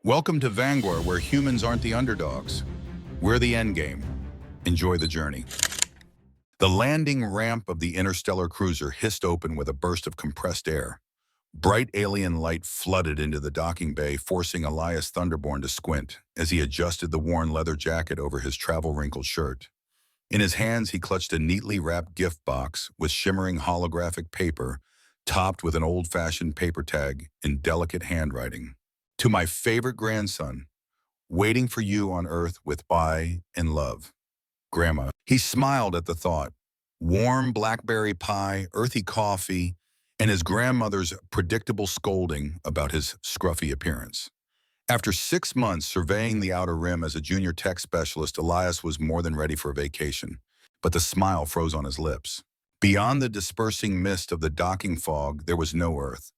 Welcome to Vanguard, where humans aren't the underdogs. We're the endgame. Enjoy the journey. The landing ramp of the interstellar cruiser hissed open with a burst of compressed air. Bright alien light flooded into the docking bay, forcing Elias Thunderborn to squint as he adjusted the worn leather jacket over his travel-wrinkled shirt. In his hands, he clutched a neatly wrapped gift box with shimmering holographic paper, topped with an old-fashioned paper tag in delicate handwriting. To my favorite grandson, waiting for you on Earth with pie and love. Grandma. He smiled at the thought. Warm blackberry pie, earthy coffee, and his grandmother's predictable scolding about his scruffy appearance. After 6 months surveying the outer rim as a junior tech specialist, Elias was more than ready for a vacation, but the smile froze on his lips. Beyond the dispersing mist of the docking fog, there was no Earth,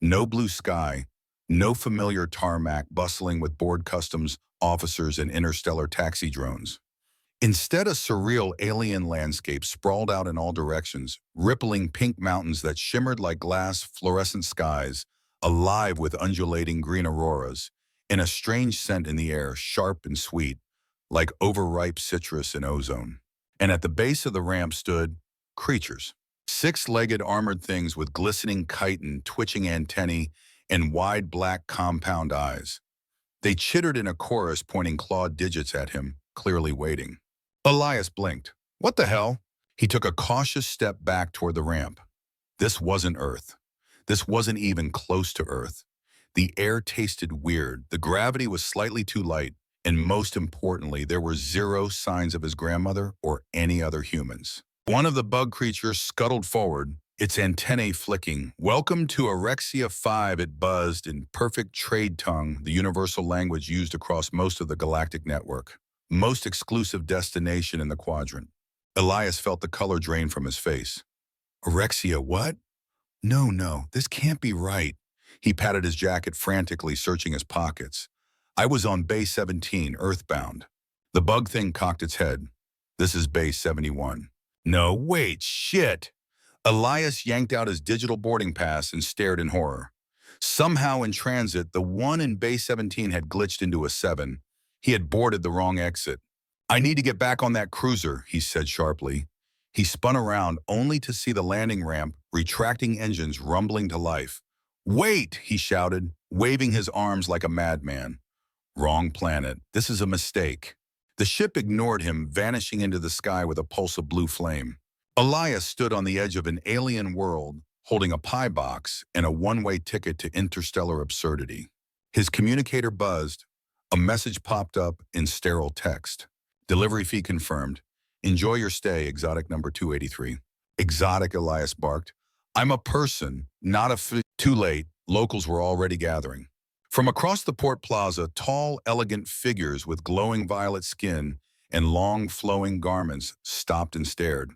no blue sky, no familiar tarmac bustling with board customs officers and interstellar taxi drones. Instead, a surreal alien landscape sprawled out in all directions, rippling pink mountains that shimmered like glass fluorescent skies, alive with undulating green auroras, and a strange scent in the air, sharp and sweet, like overripe citrus and ozone. And at the base of the ramp stood creatures. Six-legged armored things with glistening chitin, twitching antennae, and wide black compound eyes. They chittered in a chorus, pointing clawed digits at him, clearly waiting. Elias blinked. What the hell? He took a cautious step back toward the ramp. This wasn't Earth. This wasn't even close to Earth. The air tasted weird, the gravity was slightly too light, and most importantly, there were zero signs of his grandmother or any other humans. One of the bug creatures scuttled forward, its antennae flicking. Welcome to Aurexia 5, it buzzed in perfect trade tongue, the universal language used across most of the galactic network. Most exclusive destination in the quadrant. Elias felt the color drain from his face. Aurexia, what? No, this can't be right. He patted his jacket frantically, searching his pockets. I was on Base 17, earthbound. The bug thing cocked its head. This is Base 71. No, wait, shit! Elias yanked out his digital boarding pass and stared in horror. Somehow in transit, the one in Base 17 had glitched into a 7. He had boarded the wrong exit. I need to get back on that cruiser, he said sharply. He spun around only to see the landing ramp, retracting engines rumbling to life. Wait, he shouted, waving his arms like a madman. Wrong planet. This is a mistake. The ship ignored him, vanishing into the sky with a pulse of blue flame. Elias stood on the edge of an alien world, holding a pie box and a one-way ticket to interstellar absurdity. His communicator buzzed. A message popped up in sterile text. Delivery fee confirmed. Enjoy your stay, exotic number 283. Exotic, Elias barked. I'm a person, not a Too late, locals were already gathering. From across the port plaza, tall, elegant figures with glowing violet skin and long, flowing garments stopped and stared.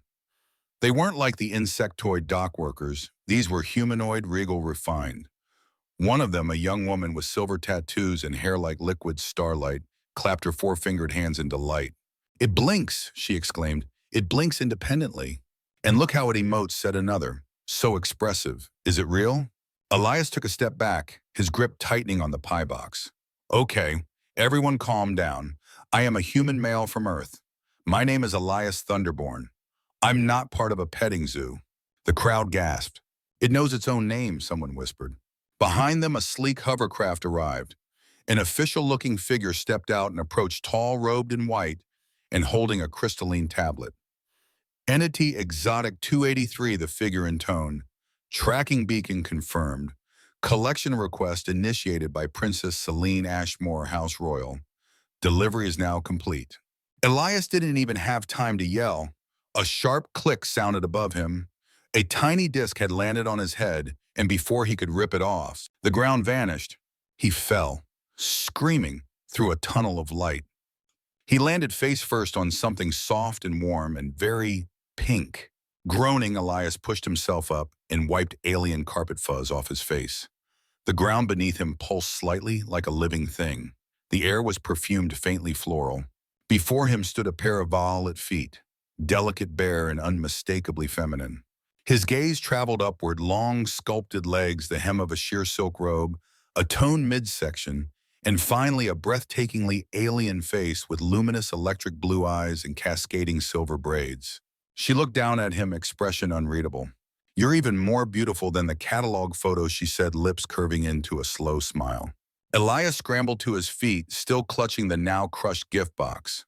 They weren't like the insectoid dock workers. These were humanoid, regal, refined. One of them, a young woman with silver tattoos and hair like liquid starlight, clapped her four-fingered hands in delight. It blinks, she exclaimed. It blinks independently. And look how it emotes, said another. So expressive. Is it real? Elias took a step back, his grip tightening on the pie box. Okay, everyone calm down. I am a human male from Earth. My name is Elias Thunderborn. I'm not part of a petting zoo. The crowd gasped. It knows its own name, someone whispered. Behind them, a sleek hovercraft arrived. An official-looking figure stepped out and approached, tall, robed in white, and holding a crystalline tablet. Entity Exotic 283, the figure intoned. Tracking beacon confirmed. Collection request initiated by Princess Celine Ashmore, House Royal. Delivery is now complete. Elias didn't even have time to yell. A sharp click sounded above him. A tiny disc had landed on his head, and before he could rip it off, the ground vanished. He fell, screaming, through a tunnel of light. He landed face first on something soft and warm and very pink. Groaning, Elias pushed himself up and wiped alien carpet fuzz off his face. The ground beneath him pulsed slightly like a living thing. The air was perfumed faintly floral. Before him stood a pair of violet feet, delicate, bare, and unmistakably feminine. His gaze traveled upward, long, sculpted legs, the hem of a sheer silk robe, a toned midsection, And finally, a breathtakingly alien face with luminous electric blue eyes and cascading silver braids. She looked down at him, expression unreadable. "You're even more beautiful than the catalog photo," she said, lips curving into a slow smile. Elias scrambled to his feet, still clutching the now crushed gift box.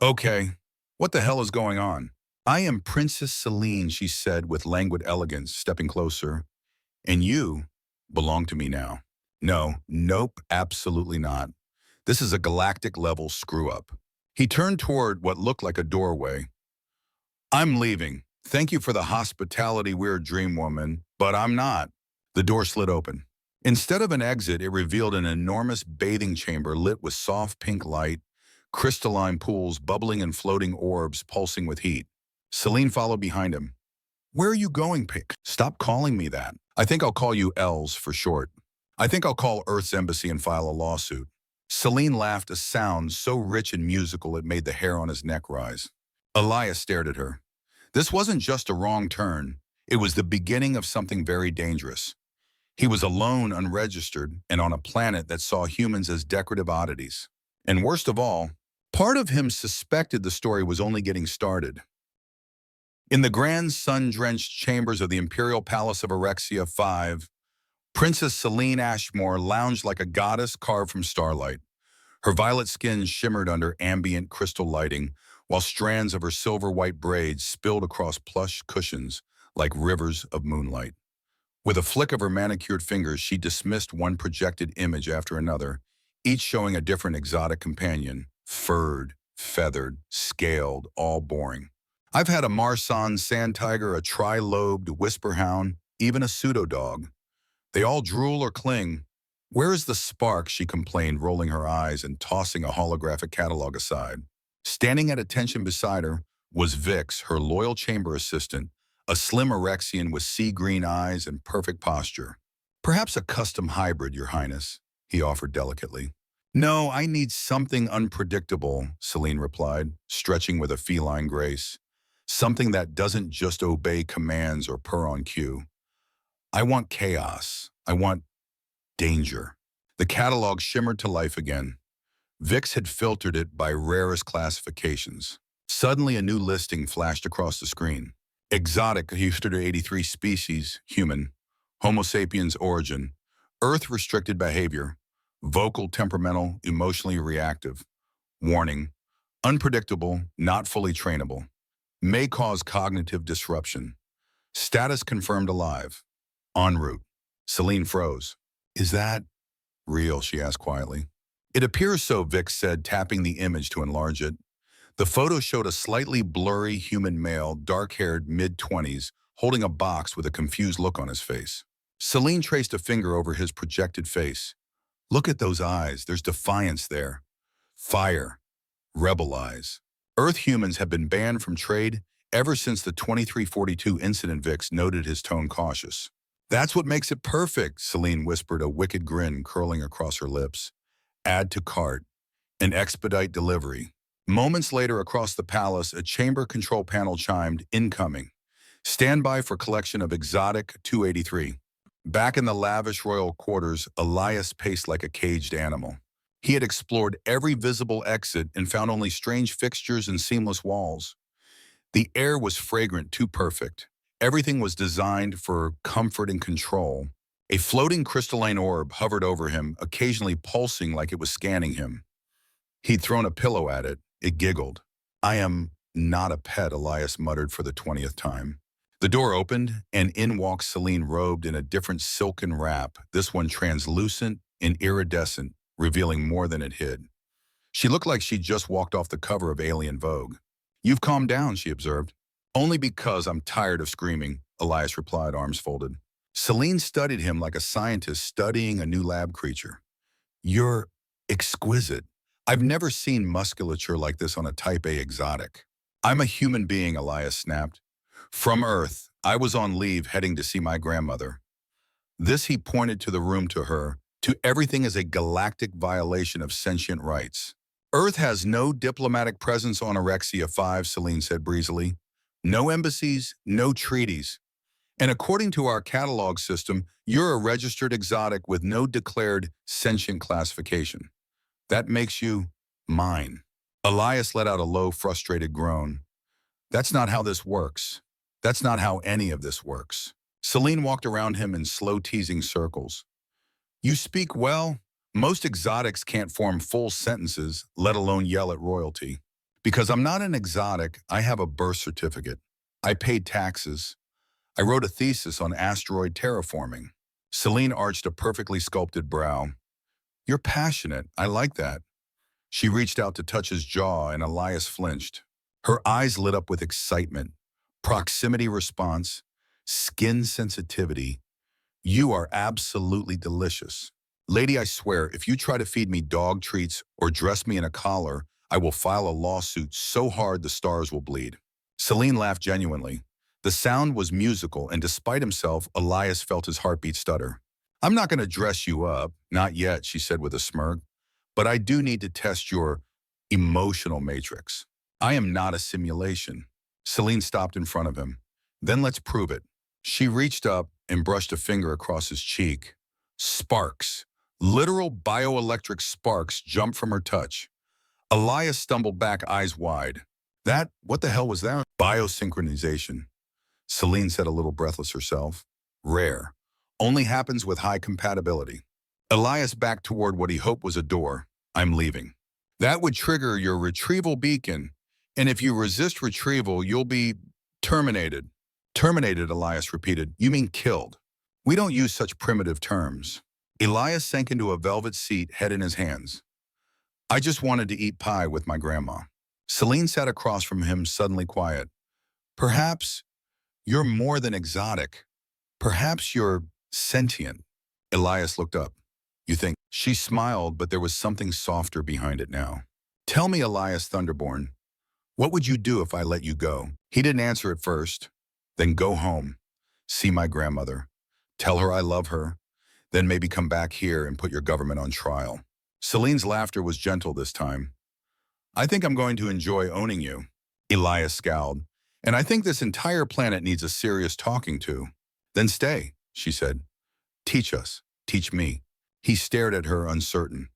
"Okay, what the hell is going on?" "I am Princess Celine," she said with languid elegance, stepping closer. "And you belong to me now." "No, nope, absolutely not. This is a galactic-level screw-up." He turned toward what looked like a doorway. "I'm leaving. Thank you for the hospitality, weird dream woman, but I'm not." The door slid open. Instead of an exit, it revealed an enormous bathing chamber lit with soft pink light, crystalline pools bubbling and floating orbs pulsing with heat. Celine followed behind him. "Where are you going, Pink?" "Stop calling me that. I think I'll call you Els for short. I think I'll call Earth's embassy and file a lawsuit." Celine laughed, a sound so rich and musical it made the hair on his neck rise. Elias stared at her. This wasn't just a wrong turn. It was the beginning of something very dangerous. He was alone, unregistered, and on a planet that saw humans as decorative oddities. And worst of all, part of him suspected the story was only getting started. In the grand sun-drenched chambers of the Imperial Palace of Erexia 5, Princess Celine Ashmore lounged like a goddess carved from starlight. Her violet skin shimmered under ambient crystal lighting, while strands of her silver-white braids spilled across plush cushions like rivers of moonlight. With a flick of her manicured fingers, she dismissed one projected image after another, each showing a different exotic companion, furred, feathered, scaled, all boring. "I've had a Marsan sand tiger, a tri-lobed whisper hound, even a pseudo-dog. They all drool or cling." "Where is the spark?" she complained, rolling her eyes and tossing a holographic catalog aside. Standing at attention beside her was Vix, her loyal chamber assistant, a slim Erexian with sea-green eyes and perfect posture. "Perhaps a custom hybrid, Your Highness," he offered delicately. "No, I need something unpredictable," Celine replied, stretching with a feline grace. "Something that doesn't just obey commands or purr on cue. I want chaos. I want danger." The catalog shimmered to life again. Vix had filtered it by rarest classifications. Suddenly, a new listing flashed across the screen. Exotic 83 species, human. Homo sapiens origin. Earth-restricted behavior. Vocal, temperamental, emotionally reactive. Warning. Unpredictable, not fully trainable. May cause cognitive disruption. Status confirmed alive. En route. Celine froze. "Is that real?" she asked quietly. "It appears so," Vix said, tapping the image to enlarge it. The photo showed a slightly blurry human male, dark-haired, mid-20s, holding a box with a confused look on his face. Celine traced a finger over his projected face. "Look at those eyes. There's defiance there. Fire. Rebel eyes." Earth humans have been banned from trade ever since the 2342 incident. Vix noted, his tone cautious. "That's what makes it perfect," Celine whispered, a wicked grin curling across her lips. "Add to cart and expedite delivery." Moments later, across the palace, a chamber control panel chimed, "Incoming. Stand by for collection of exotic 283. Back in the lavish royal quarters, Elias paced like a caged animal. He had explored every visible exit and found only strange fixtures and seamless walls. The air was fragrant, too perfect. Everything was designed for comfort and control. A floating crystalline orb hovered over him, occasionally pulsing like it was scanning him. He'd thrown a pillow at it. It giggled. "I am not a pet," Elias muttered for the 20th time. The door opened, and in walked Celine, robed in a different silken wrap, this one translucent and iridescent, revealing more than it hid. She looked like she'd just walked off the cover of Alien Vogue. "You've calmed down," she observed. "Only because I'm tired of screaming," Elias replied, arms folded. Celine studied him like a scientist studying a new lab creature. "You're exquisite. I've never seen musculature like this on a Type A exotic." "I'm a human being," Elias snapped. "From Earth. I was on leave heading to see my grandmother." This, he pointed to the room to her, to everything is a galactic violation of sentient rights. "Earth has no diplomatic presence on Erexia 5, Celine said breezily. "No embassies, no treaties. And according to our catalog system, you're a registered exotic with no declared sentient classification. That makes you mine. Elias let out a low, frustrated groan. That's not how this works. That's not how any of this works. Celine walked around him in slow, teasing circles. You speak well. Most exotics can't form full sentences, let alone yell at royalty. Because I'm not an exotic, I have a birth certificate. I paid taxes. I wrote a thesis on asteroid terraforming. Celine arched a perfectly sculpted brow. You're passionate. I like that. She reached out to touch his jaw, and Elias flinched. Her eyes lit up with excitement, proximity response, skin sensitivity. You are absolutely delicious. Lady, I swear, if you try to feed me dog treats or dress me in a collar, I will file a lawsuit so hard the stars will bleed. Celine laughed genuinely. The sound was musical, and despite himself, Elias felt his heartbeat stutter. I'm not going to dress you up, not yet, she said with a smirk, but I do need to test your emotional matrix. I am not a simulation. Celine stopped in front of him. Then let's prove it. She reached up and brushed a finger across his cheek. Sparks, literal bioelectric sparks jumped from her touch. Elias stumbled back, eyes wide. What the hell was that? Biosynchronization. Celine said a little breathless herself. Rare. Only happens with high compatibility. Elias backed toward what he hoped was a door. I'm leaving. That would trigger your retrieval beacon, and if you resist retrieval, you'll be terminated. Terminated, Elias repeated. You mean killed. We don't use such primitive terms. Elias sank into a velvet seat, head in his hands. I just wanted to eat pie with my grandma. Celine sat across from him, suddenly quiet. Perhaps you're more than exotic. Perhaps you're sentient. Elias looked up. You think? She smiled, but there was something softer behind it now. Tell me, Elias Thunderborn, what would you do if I let you go? He didn't answer at first. Then go home. See my grandmother. Tell her I love her. Then maybe come back here and put your government on trial. Celine's laughter was gentle this time. I think I'm going to enjoy owning you. Elias scowled. And I think this entire planet needs a serious talking to. Then stay, she said. Teach us. Teach me. He stared at her, uncertain.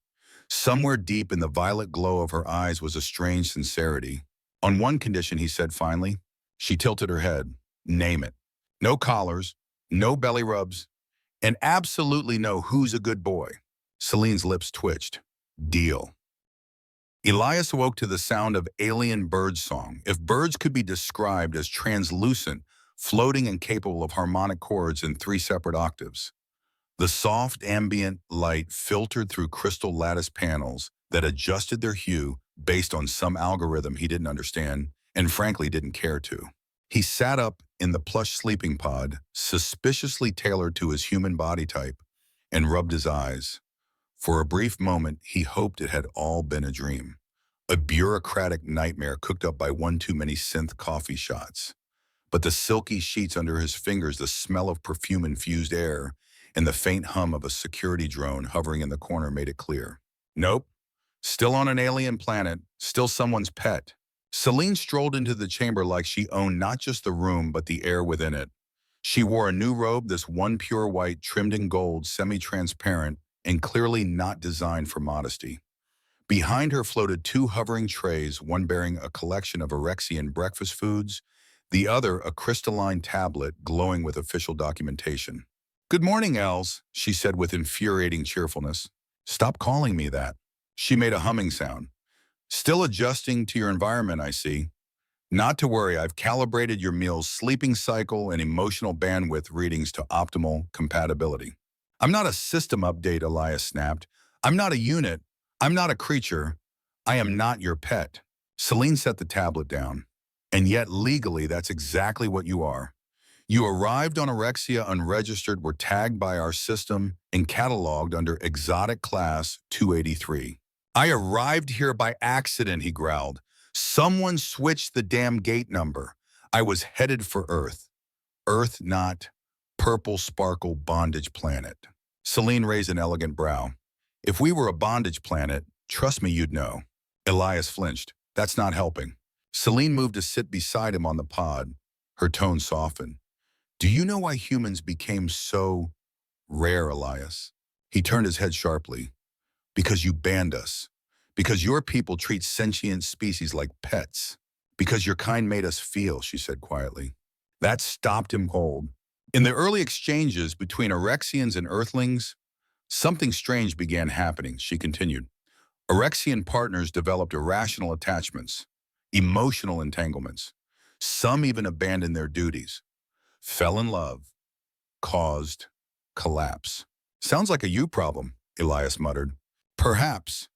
Somewhere deep in the violet glow of her eyes was a strange sincerity. On one condition, he said finally. She tilted her head. Name it. No collars, no belly rubs, and absolutely no who's a good boy. Celine's lips twitched. Deal. Elias awoke to the sound of alien bird song. If birds could be described as translucent, floating and capable of harmonic chords in 3 separate octaves. The soft ambient light filtered through crystal lattice panels that adjusted their hue based on some algorithm he didn't understand and frankly didn't care to. He sat up in the plush sleeping pod, suspiciously tailored to his human body type, and rubbed his eyes. For a brief moment, he hoped it had all been a dream. A bureaucratic nightmare cooked up by one too many synth coffee shots. But the silky sheets under his fingers, the smell of perfume-infused air, and the faint hum of a security drone hovering in the corner made it clear. Nope. Still on an alien planet, still someone's pet. Celine strolled into the chamber like she owned not just the room, but the air within it. She wore a new robe, this one pure white, trimmed in gold, semi-transparent, and clearly not designed for modesty. Behind her floated 2 hovering trays, one bearing a collection of Orexian breakfast foods, the other a crystalline tablet glowing with official documentation. Good morning, Els, she said with infuriating cheerfulness. Stop calling me that. She made a humming sound. Still adjusting to your environment, I see. Not to worry, I've calibrated your meal's sleeping cycle and emotional bandwidth readings to optimal compatibility. I'm not a system update, Elias snapped. I'm not a unit. I'm not a creature. I am not your pet. Celine set the tablet down. And yet legally, that's exactly what you are. You arrived on Orexia unregistered, were tagged by our system, and cataloged under Exotic Class 283. I arrived here by accident, he growled. Someone switched the damn gate number. I was headed for Earth. Earth, not purple sparkle bondage planet. Celine raised an elegant brow. If we were a bondage planet, trust me, you'd know. Elias flinched. That's not helping. Celine moved to sit beside him on the pod. Her tone softened. Do you know why humans became so rare, Elias? He turned his head sharply. Because you banned us. Because your people treat sentient species like pets. Because your kind made us feel, she said quietly. That stopped him cold. In the early exchanges between Erexians and Earthlings, something strange began happening, she continued. Erexian partners developed irrational attachments, emotional entanglements. Some even abandoned their duties, fell in love, caused collapse. Sounds like a you problem, Elias muttered. Perhaps,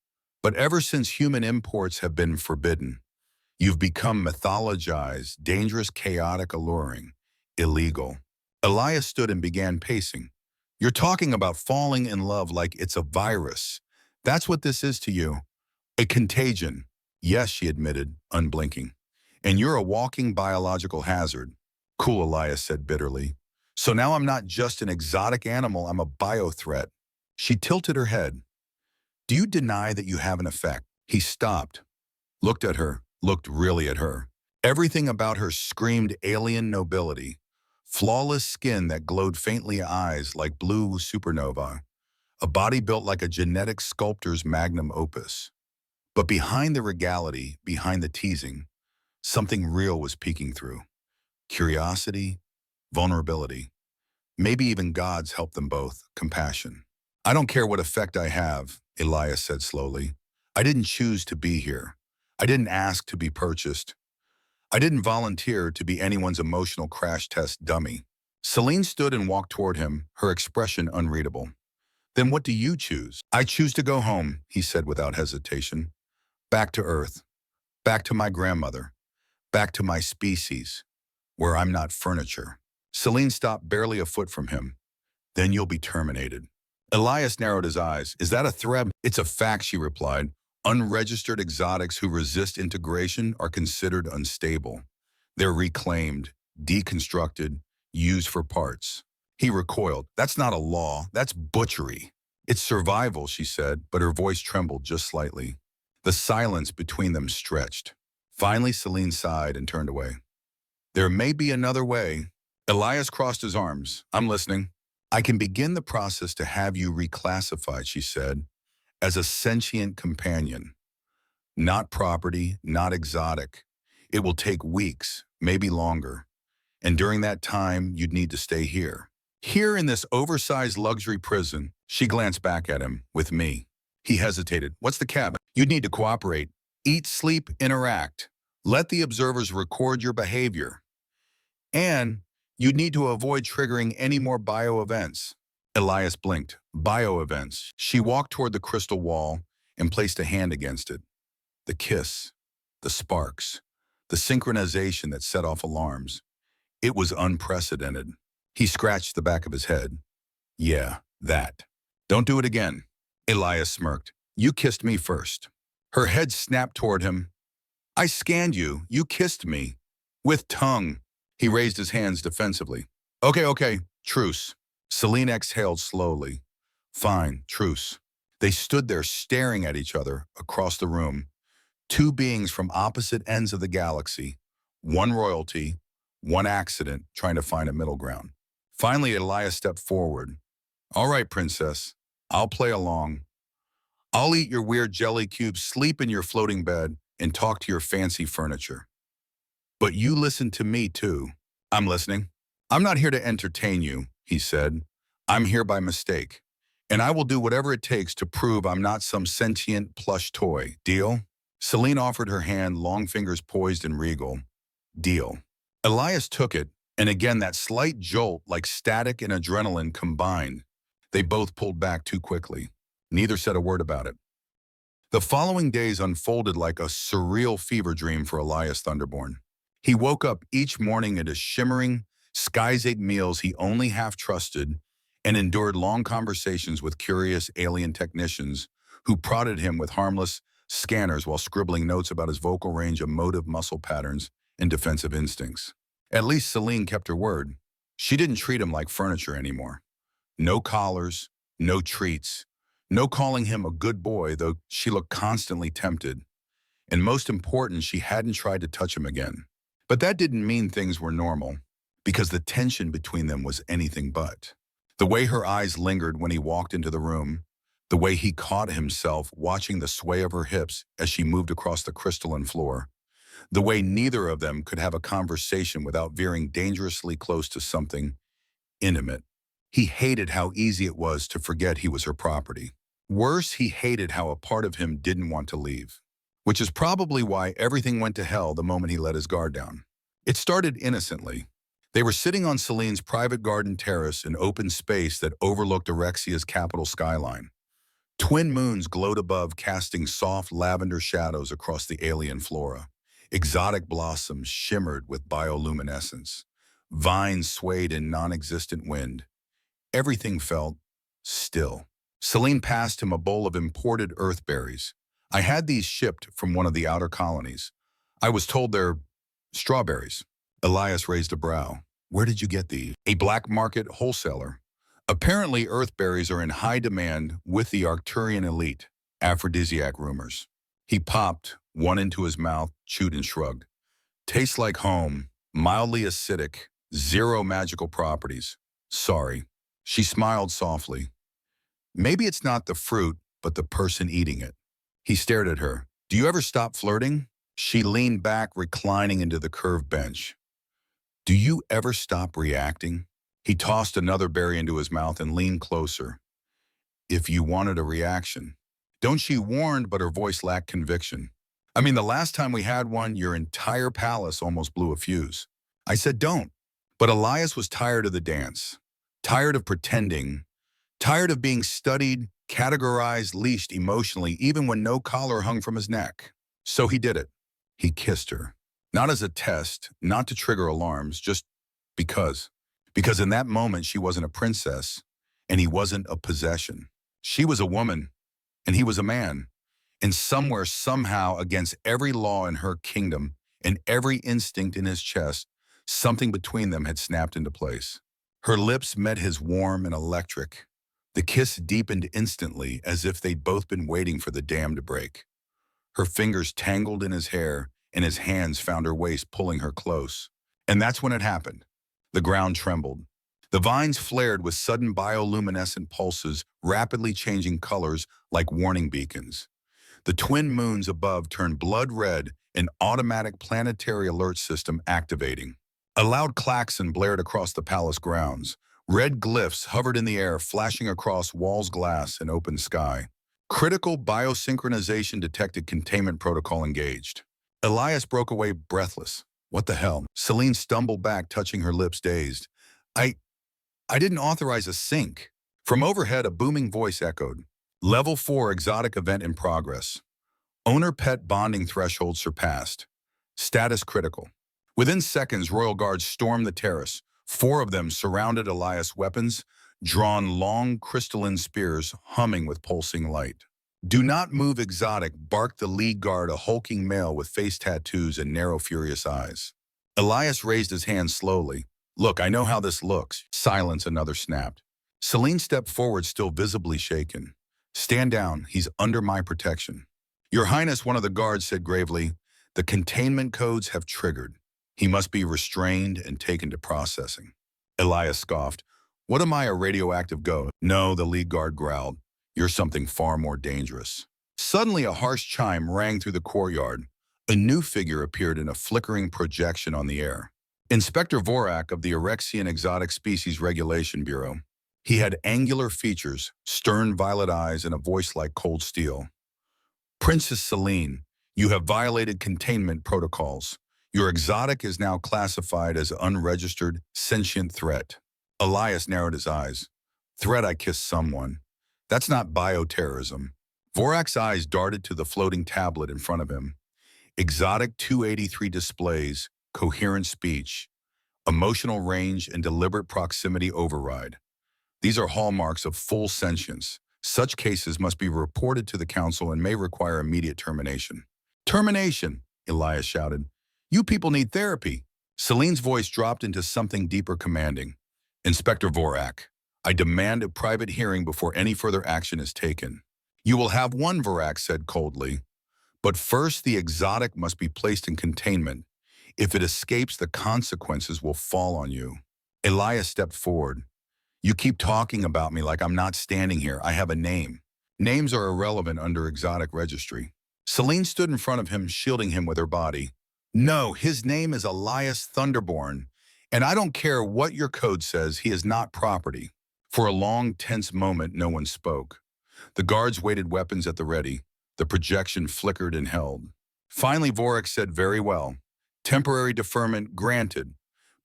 but ever since human imports have been forbidden, you've become mythologized, dangerous, chaotic, alluring, illegal. Elias stood and began pacing. You're talking about falling in love like it's a virus. That's what this is to you. A contagion. Yes, she admitted, unblinking. And you're a walking biological hazard. Cool, Elias said bitterly. So now I'm not just an exotic animal, I'm a biothreat. She tilted her head. Do you deny that you have an effect? He stopped, looked at her, looked really at her. Everything about her screamed alien nobility. Flawless skin that glowed faintly, eyes like blue supernova. A body built like a genetic sculptor's magnum opus. But behind the regality, behind the teasing, something real was peeking through. Curiosity, vulnerability. Maybe even gods helped them both, compassion. I don't care what effect I have, Elias said slowly. I didn't choose to be here. I didn't ask to be purchased. I didn't volunteer to be anyone's emotional crash test dummy. Celine stood and walked toward him, her expression unreadable. Then what do you choose? I choose to go home, he said without hesitation. Back to Earth. Back to my grandmother. Back to my species, where I'm not furniture. Celine stopped barely a foot from him. Then you'll be terminated. Elias narrowed his eyes. Is that a threat? It's a fact, she replied. Unregistered exotics who resist integration are considered unstable. They're reclaimed, deconstructed, used for parts. He recoiled. That's not a law. That's butchery. It's survival, she said, but her voice trembled just slightly. The silence between them stretched. Finally, Celine sighed and turned away. There may be another way. Elias crossed his arms. I'm listening. I can begin the process to have you reclassified, she said, as a sentient companion. Not property, not exotic. It will take weeks, maybe longer. And during that time, you'd need to stay here. Here in this oversized luxury prison, she glanced back at him, with me. He hesitated. What's the cabin? You'd need to cooperate. Eat, sleep, interact. Let the observers record your behavior. And you'd need to avoid triggering any more bio-events. Elias blinked. Bio-events. She walked toward the crystal wall and placed a hand against it. The kiss, the sparks, the synchronization that set off alarms. It was unprecedented. He scratched the back of his head. Yeah, that. Don't do it again. Elias smirked. You kissed me first. Her head snapped toward him. I scanned you. You kissed me. With tongue. He raised his hands defensively. Okay, truce. Celine exhaled slowly. Fine, truce. They stood there staring at each other across the room. Two beings from opposite ends of the galaxy. One royalty, one accident, trying to find a middle ground. Finally, Elias stepped forward. All right, princess. I'll play along. I'll eat your weird jelly cubes, sleep in your floating bed, and talk to your fancy furniture. But you listen to me, too. I'm listening. I'm not here to entertain you, he said. I'm here by mistake. And I will do whatever it takes to prove I'm not some sentient plush toy. Deal? Celine offered her hand, long fingers poised and regal. Deal. Elias took it, and again that slight jolt like static and adrenaline combined. They both pulled back too quickly. Neither said a word about it. The following days unfolded like a surreal fever dream for Elias Thunderborn. He woke up each morning at his shimmering, skies-ate meals he only half trusted and endured long conversations with curious alien technicians who prodded him with harmless scanners while scribbling notes about his vocal range, emotive muscle patterns, and defensive instincts. At least Celine kept her word. She didn't treat him like furniture anymore. No collars, no treats, no calling him a good boy, though she looked constantly tempted. And most important, she hadn't tried to touch him again. But that didn't mean things were normal. because the tension between them was anything but. The way her eyes lingered when he walked into the room, the way he caught himself watching the sway of her hips as she moved across the crystalline floor, the way neither of them could have a conversation without veering dangerously close to something intimate. He hated how easy it was to forget he was her property. Worse, he hated how a part of him didn't want to leave. Which is probably why everything went to hell the moment he let his guard down. It started innocently. They were sitting on Celine's private garden terrace in open space that overlooked Erexia's capital skyline. Twin moons glowed above, casting soft lavender shadows across the alien flora. Exotic blossoms shimmered with bioluminescence. Vines swayed in non-existent wind. Everything felt still. Celine passed him a bowl of imported earthberries. I had these shipped from one of the outer colonies. I was told they're strawberries. Elias raised a brow. Where did you get these? A black market wholesaler. Apparently, earthberries are in high demand with the Arcturian elite. Aphrodisiac rumors. He popped one into his mouth, chewed and shrugged. Tastes like home, mildly acidic, zero magical properties. Sorry. She smiled softly. Maybe it's not the fruit, but the person eating it. He stared at her. Do you ever stop flirting? She leaned back, reclining into the curved bench. Do you ever stop reacting? He tossed another berry into his mouth and leaned closer. If you wanted a reaction. Don't, she warned, but her voice lacked conviction. I mean, the last time we had one, your entire palace almost blew a fuse. I said don't. But Elias was tired of the dance. Tired of pretending. Tired of being studied, categorized, leashed emotionally, even when no collar hung from his neck. So he did it. He kissed her. Not as a test, not to trigger alarms, just because. Because in that moment, she wasn't a princess, and he wasn't a possession. She was a woman, and he was a man. And somewhere, somehow, against every law in her kingdom and every instinct in his chest, something between them had snapped into place. Her lips met his warm and electric. The kiss deepened instantly, as if they'd both been waiting for the dam to break. Her fingers tangled in his hair, and his hands found her waist, pulling her close. And that's when it happened. The ground trembled. The vines flared with sudden bioluminescent pulses, rapidly changing colors like warning beacons. The twin moons above turned blood red, an automatic planetary alert system activating. A loud klaxon blared across the palace grounds. Red glyphs hovered in the air, flashing across walls, glass, and open sky. Critical biosynchronization detected, containment protocol engaged. Elias broke away, breathless. What the hell? Celine stumbled back, touching her lips, dazed. I didn't authorize a sync. From overhead, a booming voice echoed. Level 4 exotic event in progress. Owner-pet bonding threshold surpassed. Status critical. Within seconds, royal guards stormed the terrace. 4 of them surrounded Elias, weapons, drawn long crystalline spears humming with pulsing light. Do not move, exotic, barked the lead guard, a hulking male with face tattoos and narrow, furious eyes. Elias raised his hand slowly. Look, I know how this looks. Silence, another snapped. Celine stepped forward, still visibly shaken. Stand down, he's under my protection. Your Highness, one of the guards said gravely, the containment codes have triggered. He must be restrained and taken to processing. Elias scoffed. What am I, a radioactive ghost? No, the lead guard growled. You're something far more dangerous. Suddenly, a harsh chime rang through the courtyard. A new figure appeared in a flickering projection on the air. Inspector Vorak of the Erexian Exotic Species Regulation Bureau. He had angular features, stern violet eyes, and a voice like cold steel. Princess Celine, you have violated containment protocols. Your exotic is now classified as unregistered sentient threat. Elias narrowed his eyes. Threat, I kissed someone. That's not bioterrorism. Vorak's eyes darted to the floating tablet in front of him. Exotic 283 displays, coherent speech, emotional range, and deliberate proximity override. These are hallmarks of full sentience. Such cases must be reported to the council and may require immediate termination. Termination, Elias shouted. You people need therapy. Celine's voice dropped into something deeper, commanding. Inspector Vorak, I demand a private hearing before any further action is taken. You will have one, Vorak said coldly. But first, the exotic must be placed in containment. If it escapes, the consequences will fall on you. Elias stepped forward. You keep talking about me like I'm not standing here. I have a name. Names are irrelevant under exotic registry. Celine stood in front of him, shielding him with her body. No, his name is Elias Thunderborn, and I don't care what your code says, he is not property. For a long, tense moment, no one spoke. The guards waited, weapons at the ready. The projection flickered and held. Finally, Vorik said, very well. Temporary deferment granted.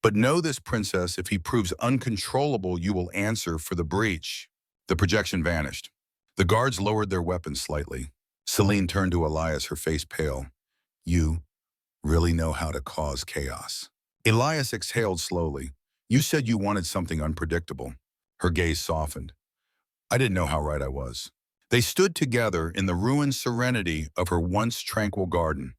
But know this, princess, if he proves uncontrollable, you will answer for the breach. The projection vanished. The guards lowered their weapons slightly. Celine turned to Elias, her face pale. You really know how to cause chaos. Elias exhaled slowly. You said you wanted something unpredictable. Her gaze softened. I didn't know how right I was. They stood together in the ruined serenity of her once tranquil garden.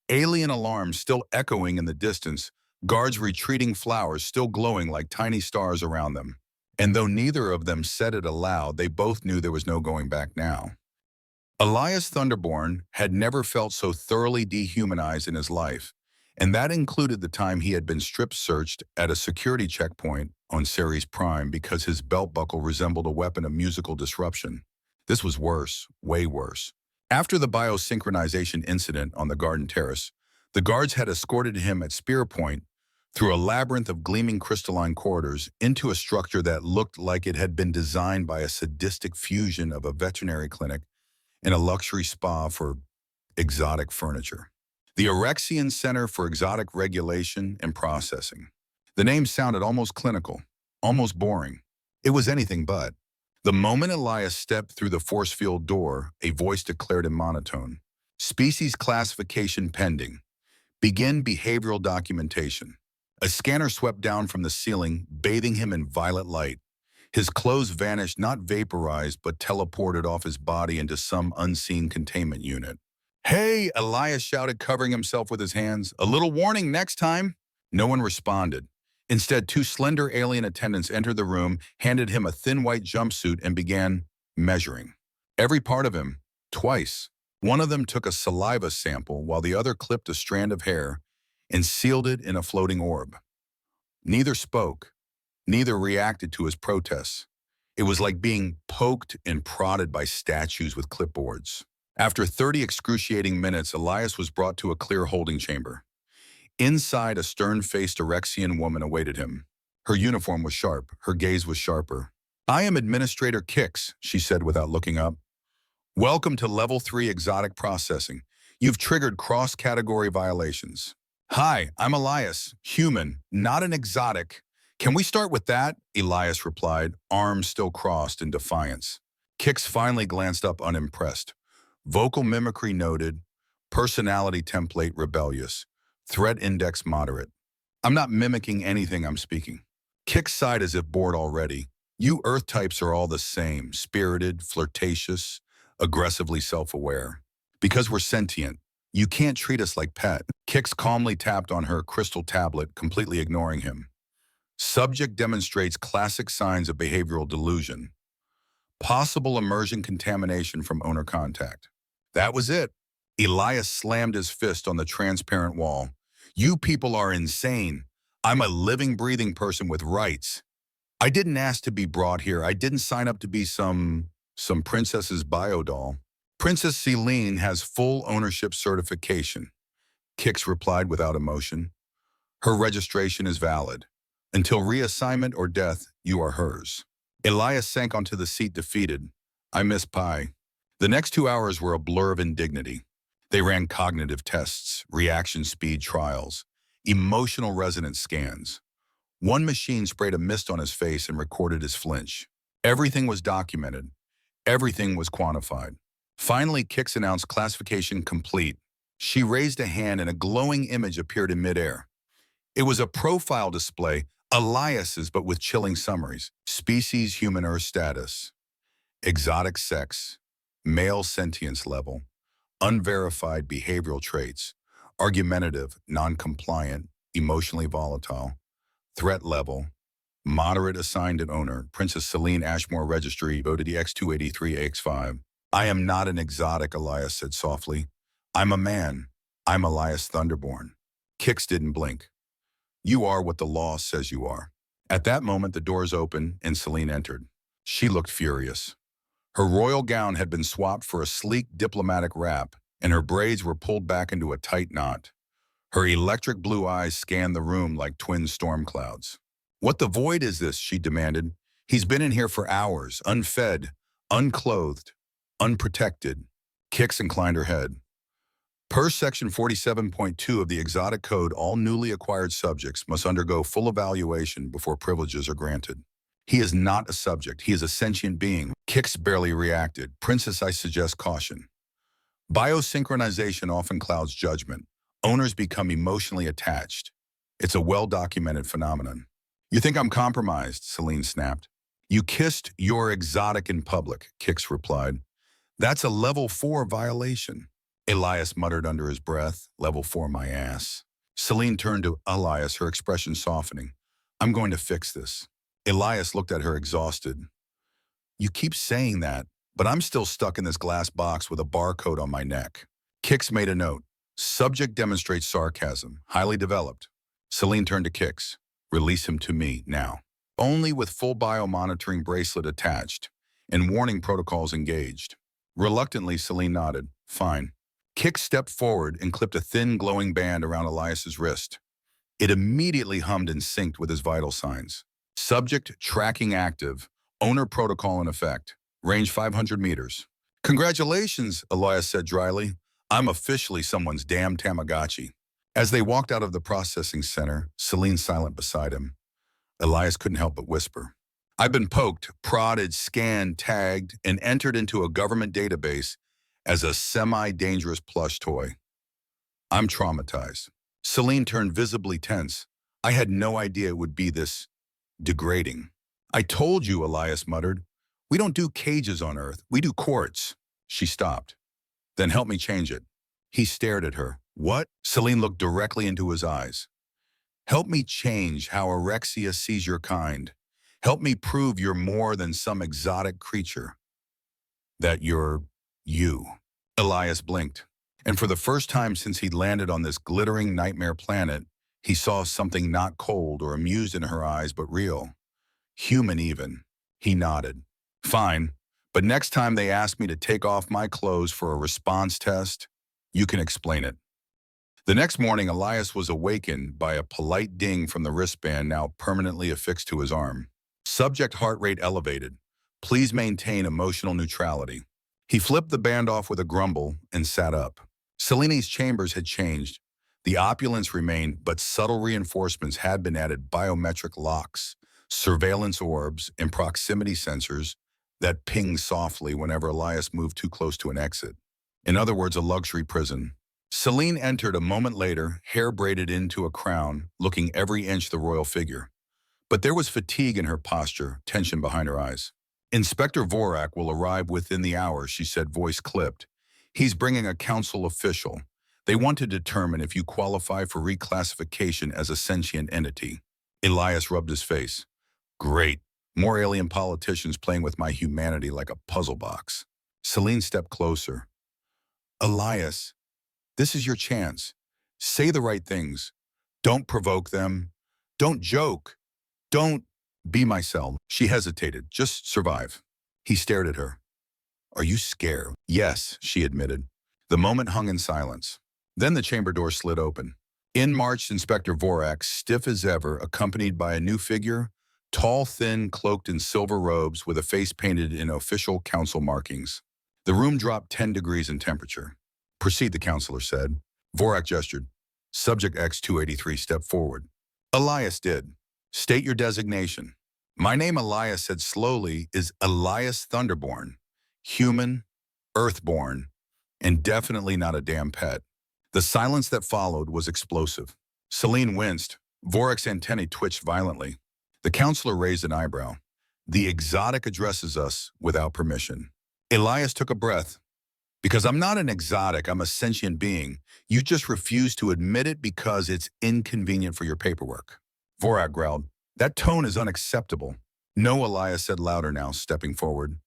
Alien alarms still echoing in the distance, guards retreating, flowers still glowing like tiny stars around them. And though neither of them said it aloud, they both knew there was no going back now. Elias Thunderborn had never felt so thoroughly dehumanized in his life, and that included the time he had been strip-searched at a security checkpoint on Ceres Prime because his belt buckle resembled a weapon of musical disruption. This was worse, way worse. After the biosynchronization incident on the garden terrace, the guards had escorted him at spear point through a labyrinth of gleaming crystalline corridors into a structure that looked like it had been designed by a sadistic fusion of a veterinary clinic and a luxury spa for exotic furniture. The Orexian Center for Exotic Regulation and Processing. The name sounded almost clinical, almost boring. It was anything but. The moment Elias stepped through the force field door, a voice declared in monotone, species classification pending. Begin behavioral documentation. A scanner swept down from the ceiling, bathing him in violet light. His clothes vanished, not vaporized, but teleported off his body into some unseen containment unit. Hey, Elias shouted, covering himself with his hands. A little warning next time. No one responded. Instead, two slender alien attendants entered the room, handed him a thin white jumpsuit, and began measuring. Every part of him, twice. One of them took a saliva sample, while the other clipped a strand of hair and sealed it in a floating orb. Neither spoke. Neither reacted to his protests. It was like being poked and prodded by statues with clipboards. After 30 excruciating minutes, Elias was brought to a clear holding chamber. Inside, a stern-faced Orexian woman awaited him. Her uniform was sharp. Her gaze was sharper. I am Administrator Kix, she said without looking up. Welcome to Level 3 Exotic Processing. You've triggered cross-category violations. Hi, I'm Elias, human, not an exotic. Can we start with that? Elias replied, arms still crossed in defiance. Kix finally glanced up unimpressed. Vocal mimicry noted, personality template rebellious, threat index moderate. I'm not mimicking anything, I'm speaking. Kix sighed as if bored already. You Earth types are all the same, spirited, flirtatious, aggressively self-aware. Because we're sentient, you can't treat us like pet. Kix calmly tapped on her crystal tablet, completely ignoring him. Subject demonstrates classic signs of behavioral delusion. Possible immersion contamination from owner contact. That was it. Elias slammed his fist on the transparent wall. You people are insane. I'm a living, breathing person with rights. I didn't ask to be brought here. I didn't sign up to be some princess's bio doll. Princess Celine has full ownership certification. Kix replied without emotion. Her registration is valid. Until reassignment or death, you are hers. Elias sank onto the seat defeated. I miss Pi. The next 2 hours were a blur of indignity. They ran cognitive tests, reaction speed trials, emotional resonance scans. One machine sprayed a mist on his face and recorded his flinch. Everything was documented. Everything was quantified. Finally, Kix announced classification complete. She raised a hand and a glowing image appeared in midair. It was a profile display, Elias's but with chilling summaries. Species human Earth status. Exotic sex. Male sentience level. Unverified behavioral traits. Argumentative, non-compliant, emotionally volatile. Threat level. Moderate assigned an owner. Princess Celine Ashmore Registry, voted X283AX5. I am not an exotic, Elias said softly. I'm a man. I'm Elias Thunderborn. Kix didn't blink. You are what the law says you are. At that moment, the doors opened and Celine entered. She looked furious. Her royal gown had been swapped for a sleek diplomatic wrap, and her braids were pulled back into a tight knot. Her electric blue eyes scanned the room like twin storm clouds. What the void is this? She demanded. He's been in here for hours, unfed, unclothed, unprotected. Kix inclined her head. Per Section 47.2 of the Exotic Code, all newly acquired subjects must undergo full evaluation before privileges are granted. He is not a subject. He is a sentient being. Kix barely reacted. Princess, I suggest caution. Biosynchronization often clouds judgment. Owners become emotionally attached. It's a well-documented phenomenon. You think I'm compromised, Celine snapped. You kissed your exotic in public, Kix replied. That's a level 4 violation. Elias muttered under his breath, level 4 my ass. Celine turned to Elias, her expression softening. I'm going to fix this. Elias looked at her exhausted. You keep saying that, but I'm still stuck in this glass box with a barcode on my neck. Kix made a note. Subject demonstrates sarcasm, highly developed. Celine turned to Kix. Release him to me, now. Only with full biomonitoring bracelet attached and warning protocols engaged. Reluctantly, Celine nodded. Fine. Kix stepped forward and clipped a thin, glowing band around Elias's wrist. It immediately hummed and synced with his vital signs. Subject tracking active. Owner protocol in effect. Range 500 meters. Congratulations, Elias said dryly. I'm officially someone's damn Tamagotchi. As they walked out of the processing center, Celine silent beside him. Elias couldn't help but whisper. I've been poked, prodded, scanned, tagged, and entered into a government database as a semi-dangerous plush toy. I'm traumatized. Celine turned visibly tense. I had no idea it would be this degrading. I told you, Elias muttered. We don't do cages on Earth. We do courts. She stopped. Then help me change it. He stared at her. What? Celine looked directly into his eyes. Help me change how Orexia sees your kind. Help me prove you're more than some exotic creature. That you're you. Elias blinked. And for the first time since he'd landed on this glittering nightmare planet, he saw something not cold or amused in her eyes, but real. Human even. He nodded. Fine, but next time they ask me to take off my clothes for a response test, you can explain it. The next morning, Elias was awakened by a polite ding from the wristband now permanently affixed to his arm. Subject heart rate elevated. Please maintain emotional neutrality. He flipped the band off with a grumble and sat up. Celine's chambers had changed. The opulence remained, but subtle reinforcements had been added: biometric locks, surveillance orbs, and proximity sensors that pinged softly whenever Elias moved too close to an exit. In other words, a luxury prison. Celine entered a moment later, hair braided into a crown, looking every inch the royal figure. But there was fatigue in her posture, tension behind her eyes. Inspector Vorak will arrive within the hour, she said, voice clipped. He's bringing a council official. They want to determine if you qualify for reclassification as a sentient entity. Elias rubbed his face. Great. More alien politicians playing with my humanity like a puzzle box. Celine stepped closer. Elias, this is your chance. Say the right things. Don't provoke them. Don't joke. Don't be myself. She hesitated. Just survive. He stared at her. Are you scared? Yes, she admitted. The moment hung in silence. Then the chamber door slid open. In marched Inspector Vorak, stiff as ever, accompanied by a new figure, tall, thin, cloaked in silver robes with a face painted in official council markings. The room dropped 10 degrees in temperature. Proceed, the counselor said. Vorak gestured. Subject X-283 stepped forward. Elias did. State your designation. My name, Elias said slowly, is Elias Thunderborn. Human, earthborn, and definitely not a damn pet. The silence that followed was explosive. Celine winced. Vorak's antennae twitched violently. The counselor raised an eyebrow. The exotic addresses us without permission. Elias took a breath. Because I'm not an exotic, I'm a sentient being. You just refuse to admit it because it's inconvenient for your paperwork. Vorak growled. That tone is unacceptable. No, Elias said louder now, stepping forward.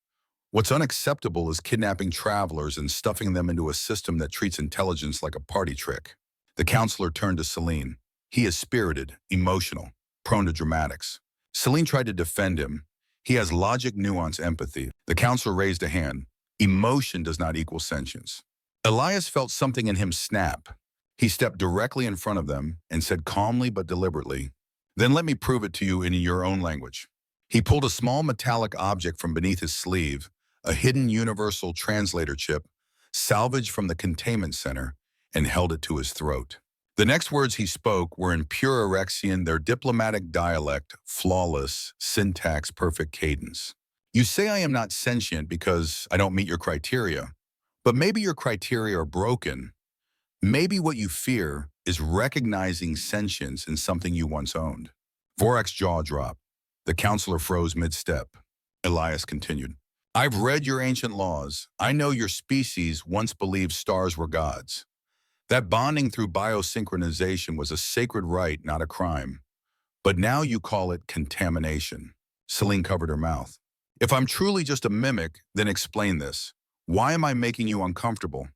What's unacceptable is kidnapping travelers and stuffing them into a system that treats intelligence like a party trick. The counselor turned to Celine. He is spirited, emotional, prone to dramatics. Celine tried to defend him. He has logic, nuance, empathy. The counselor raised a hand. Emotion does not equal sentience. Elias felt something in him snap. He stepped directly in front of them and said calmly but deliberately, "Then let me prove it to you in your own language." He pulled a small metallic object from beneath his sleeve, a hidden universal translator chip, salvaged from the containment center, and held it to his throat. The next words he spoke were in pure Erexian, their diplomatic dialect, flawless, syntax, perfect cadence. "You say I am not sentient because I don't meet your criteria, but maybe your criteria are broken. Maybe what you fear is recognizing sentience in something you once owned." Vorak's jaw dropped. The counselor froze mid-step. Elias continued, "I've read your ancient laws. I know your species once believed stars were gods. That bonding through biosynchronization was a sacred right, not a crime. But now you call it contamination." Celine covered her mouth. "If I'm truly just a mimic, then explain this. Why am I making you uncomfortable?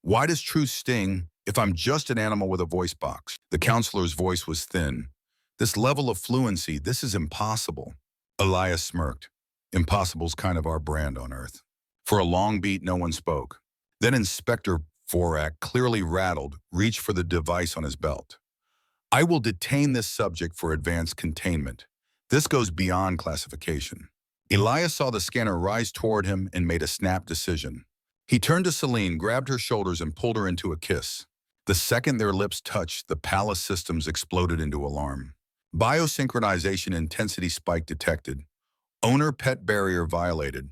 Why does truth sting if I'm just an animal with a voice box?" The counselor's voice was thin. "This level of fluency, this is impossible." Elias smirked. "Impossible's kind of our brand on Earth." For a long beat, no one spoke. Then Inspector Vorak, clearly rattled, reached for the device on his belt. "I will detain this subject for advanced containment. This goes beyond classification." Elias saw the scanner rise toward him and made a snap decision. He turned to Celine, grabbed her shoulders, and pulled her into a kiss. The second their lips touched, the palace systems exploded into alarm. Biosynchronization intensity spike detected. Owner-pet barrier violated.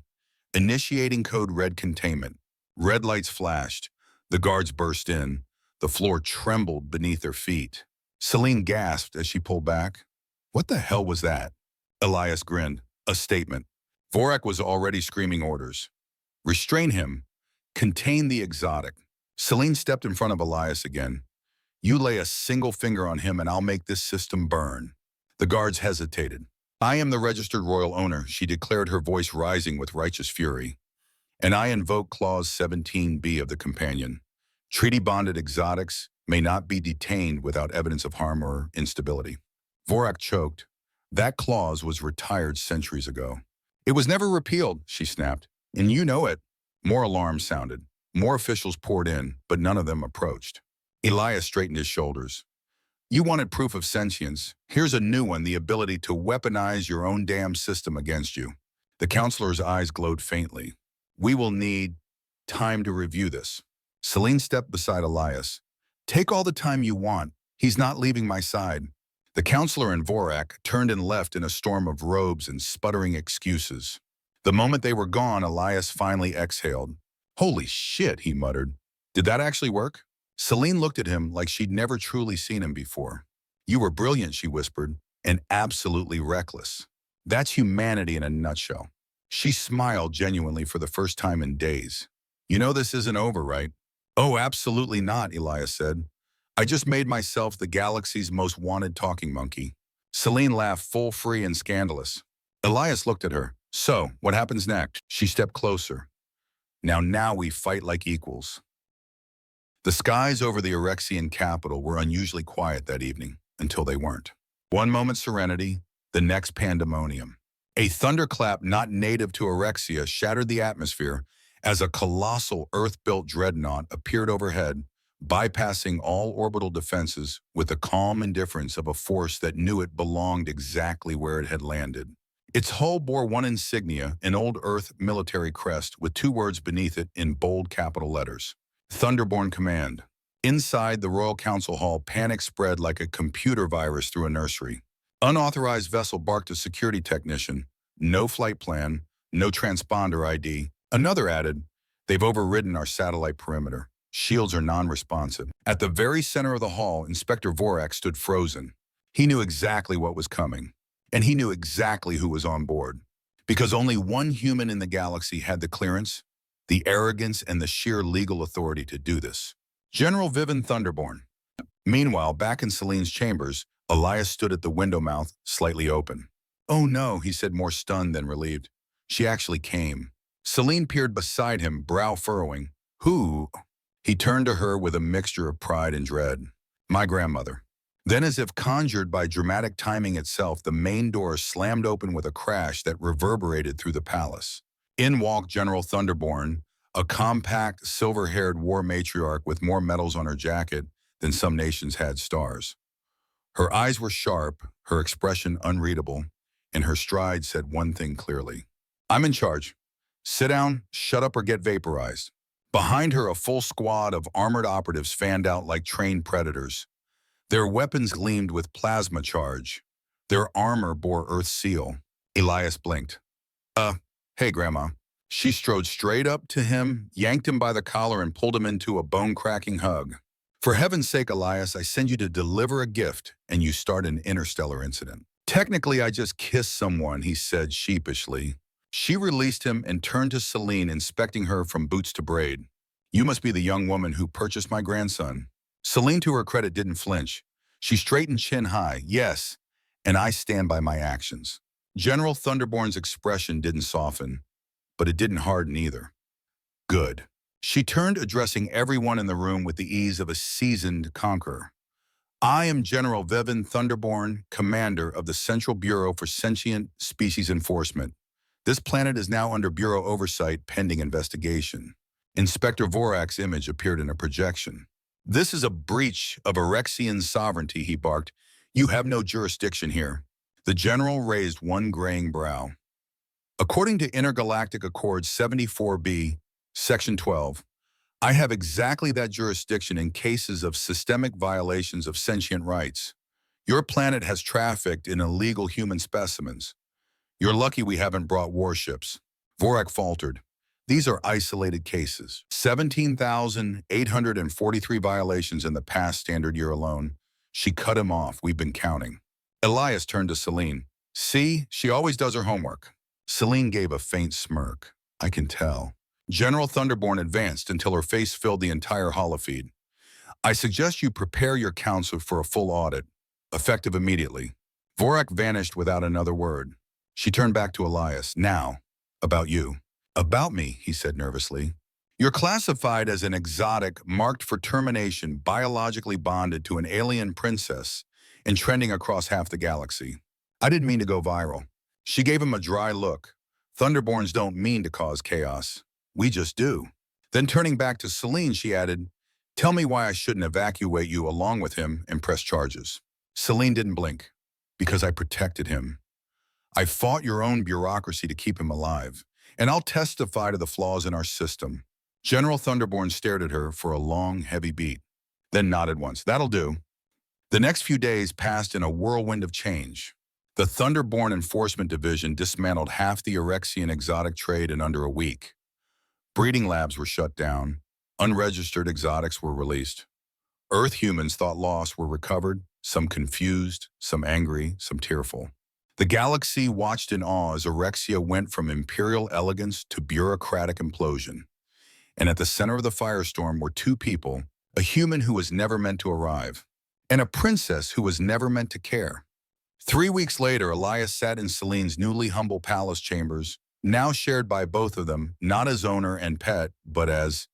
Initiating code red containment. Red lights flashed. The guards burst in. The floor trembled beneath their feet. Celine gasped as she pulled back. "What the hell was that?" Elias grinned. "A statement." Vorak was already screaming orders. "Restrain him. Contain the exotic." Celine stepped in front of Elias again. "You lay a single finger on him and I'll make this system burn." The guards hesitated. "I am the registered royal owner," she declared, her voice rising with righteous fury. "And I invoke Clause 17B of the Companion. Treaty-bonded exotics may not be detained without evidence of harm or instability." Vorak choked. "That clause was retired centuries ago." "It was never repealed," she snapped. "And you know it." More alarms sounded. More officials poured in, but none of them approached. Elias straightened his shoulders. "You wanted proof of sentience. Here's a new one, the ability to weaponize your own damn system against you." The counselor's eyes glowed faintly. "We will need time to review this." Celine stepped beside Elias. "Take all the time you want. He's not leaving my side." The counselor and Vorak turned and left in a storm of robes and sputtering excuses. The moment they were gone, Elias finally exhaled. "Holy shit," he muttered. "Did that actually work?" Celine looked at him like she'd never truly seen him before. "You were brilliant," she whispered, "and absolutely reckless. That's humanity in a nutshell." She smiled genuinely for the first time in days. "You know this isn't over, right?" "Oh, absolutely not," Elias said. "I just made myself the galaxy's most wanted talking monkey." Celine laughed, full, free, and scandalous. Elias looked at her. "So, what happens next?" She stepped closer. Now we fight like equals." The skies over the Erexian capital were unusually quiet that evening, until they weren't. One moment serenity, the next pandemonium. A thunderclap not native to Erexia shattered the atmosphere as a colossal Earth-built dreadnought appeared overhead, bypassing all orbital defenses with the calm indifference of a force that knew it belonged exactly where it had landed. Its hull bore one insignia, an old Earth military crest with two words beneath it in bold capital letters. Thunderborn Command. Inside the Royal Council Hall, panic spread like a computer virus through a nursery. Unauthorized vessel barked a security technician. No flight plan, no transponder ID. Another added, "They've overridden our satellite perimeter. Shields are non-responsive." At the very center of the hall, Inspector Vorak stood frozen. He knew exactly what was coming. And he knew exactly who was on board. Because only one human in the galaxy had the clearance, the arrogance, and the sheer legal authority to do this. General Vivin Thunderborn. Meanwhile, back in Celine's chambers, Elias stood at the window mouth, slightly open. "Oh no," he said, more stunned than relieved. "She actually came." Celine peered beside him, brow furrowing. "Who?" He turned to her with a mixture of pride and dread. My grandmother. Then, as if conjured by dramatic timing itself, the main door slammed open with a crash that reverberated through the palace. In walked General Thunderborn, a compact, silver-haired war matriarch with more medals on her jacket than some nations had stars. Her eyes were sharp, her expression unreadable, and her stride said one thing clearly. I'm in charge. Sit down, shut up, or get vaporized. Behind her, a full squad of armored operatives fanned out like trained predators. Their weapons gleamed with plasma charge. Their armor bore Earth's seal. Elias blinked. Hey, Grandma. She strode straight up to him, yanked him by the collar, and pulled him into a bone-cracking hug. For heaven's sake, Elias, I send you to deliver a gift, and you start an interstellar incident. Technically, I just kissed someone, he said sheepishly. She released him and turned to Celine, inspecting her from boots to braid. You must be the young woman who purchased my grandson. Celine, to her credit, didn't flinch. She straightened chin high. Yes, and I stand by my actions. General Thunderborn's expression didn't soften, but it didn't harden either. Good. She turned, addressing everyone in the room with the ease of a seasoned conqueror. I am General Vevin Thunderborn, commander of the Central Bureau for Sentient Species Enforcement. This planet is now under Bureau oversight pending investigation. Inspector Vorak's image appeared in a projection. This is a breach of Erexian sovereignty, he barked. You have no jurisdiction here. The general raised one graying brow. According to Intergalactic Accord 74B, Section 12, I have exactly that jurisdiction in cases of systemic violations of sentient rights. Your planet has trafficked in illegal human specimens. You're lucky we haven't brought warships. Vorak faltered. These are isolated cases. 17,843 violations in the past standard year alone. She cut him off. We've been counting. Elias turned to Celine. See, she always does her homework. Celine gave a faint smirk. I can tell. General Thunderborn advanced until her face filled the entire holofeed. I suggest you prepare your council for a full audit, effective immediately. Vorak vanished without another word. She turned back to Elias. Now, about you. About me, he said nervously. You're classified as an exotic marked for termination, biologically bonded to an alien princess and trending across half the galaxy. I didn't mean to go viral. She gave him a dry look. Thunderborns don't mean to cause chaos. We just do. Then turning back to Celine, she added, tell me why I shouldn't evacuate you along with him and press charges. Celine didn't blink. Because I protected him. I fought your own bureaucracy to keep him alive. And I'll testify to the flaws in our system. General Thunderborn stared at her for a long, heavy beat, then nodded once. That'll do. The next few days passed in a whirlwind of change. The Thunderborn Enforcement Division dismantled half the Erexian exotic trade in under a week. Breeding labs were shut down. Unregistered exotics were released. Earth humans thought lost were recovered, some confused, some angry, some tearful. The galaxy watched in awe as Erexia went from imperial elegance to bureaucratic implosion. And at the center of the firestorm were two people, a human who was never meant to arrive, and a princess who was never meant to care. 3 weeks later, Elias sat in Celine's newly humble palace chambers, now shared by both of them, not as owner and pet, but as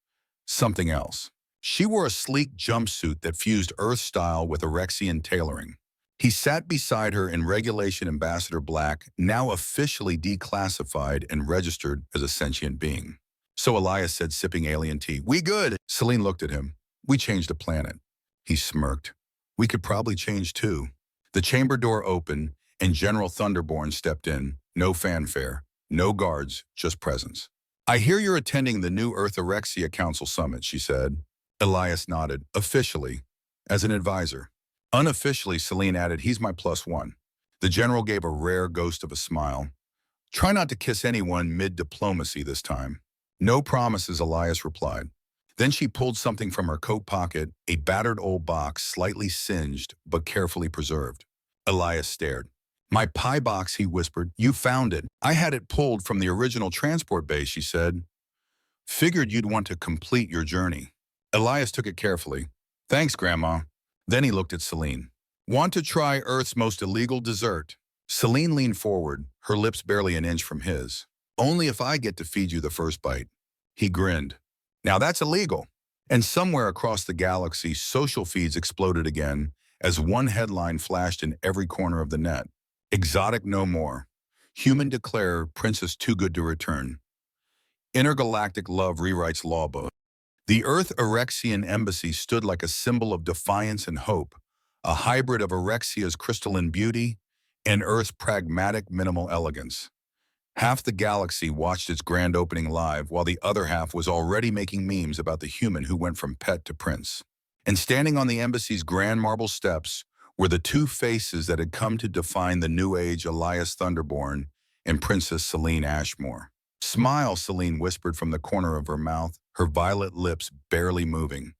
something else. She wore a sleek jumpsuit that fused Earth style with Erexian tailoring. He sat beside her in Regulation Ambassador Black, now officially declassified and registered as a sentient being. So Elias said, sipping alien tea, we good. Celine looked at him. We changed the planet. He smirked. We could probably change too. The chamber door opened and General Thunderborn stepped in. No fanfare, no guards, just presence. I hear you're attending the new Earth Erexia Council Summit, she said. Elias nodded. Officially, as an advisor. Unofficially, Celine added, he's my +1. The general gave a rare ghost of a smile. Try not to kiss anyone mid-diplomacy this time. No promises, Elias replied. Then she pulled something from her coat pocket, a battered old box, slightly singed but carefully preserved. Elias stared. My pie box, he whispered. You found it. I had it pulled from the original transport base, she said. Figured you'd want to complete your journey. Elias took it carefully. Thanks, Grandma. Then he looked at Celine. Want to try Earth's most illegal dessert? Celine leaned forward, her lips barely an inch from his. Only if I get to feed you the first bite. He grinned. Now that's illegal. And somewhere across the galaxy, social feeds exploded again as one headline flashed in every corner of the net. Exotic no more. Human declare princess too good to return. Intergalactic love rewrites law book. The Earth Erexian embassy stood like a symbol of defiance and hope, a hybrid of Erexia's crystalline beauty and Earth's pragmatic minimal elegance. Half the galaxy watched its grand opening live, while the other half was already making memes about the human who went from pet to prince. And standing on the embassy's grand marble steps were the two faces that had come to define the new age Elias Thunderborn and Princess Celine Ashmore. "Smile," Celine whispered from the corner of her mouth, her violet lips barely moving.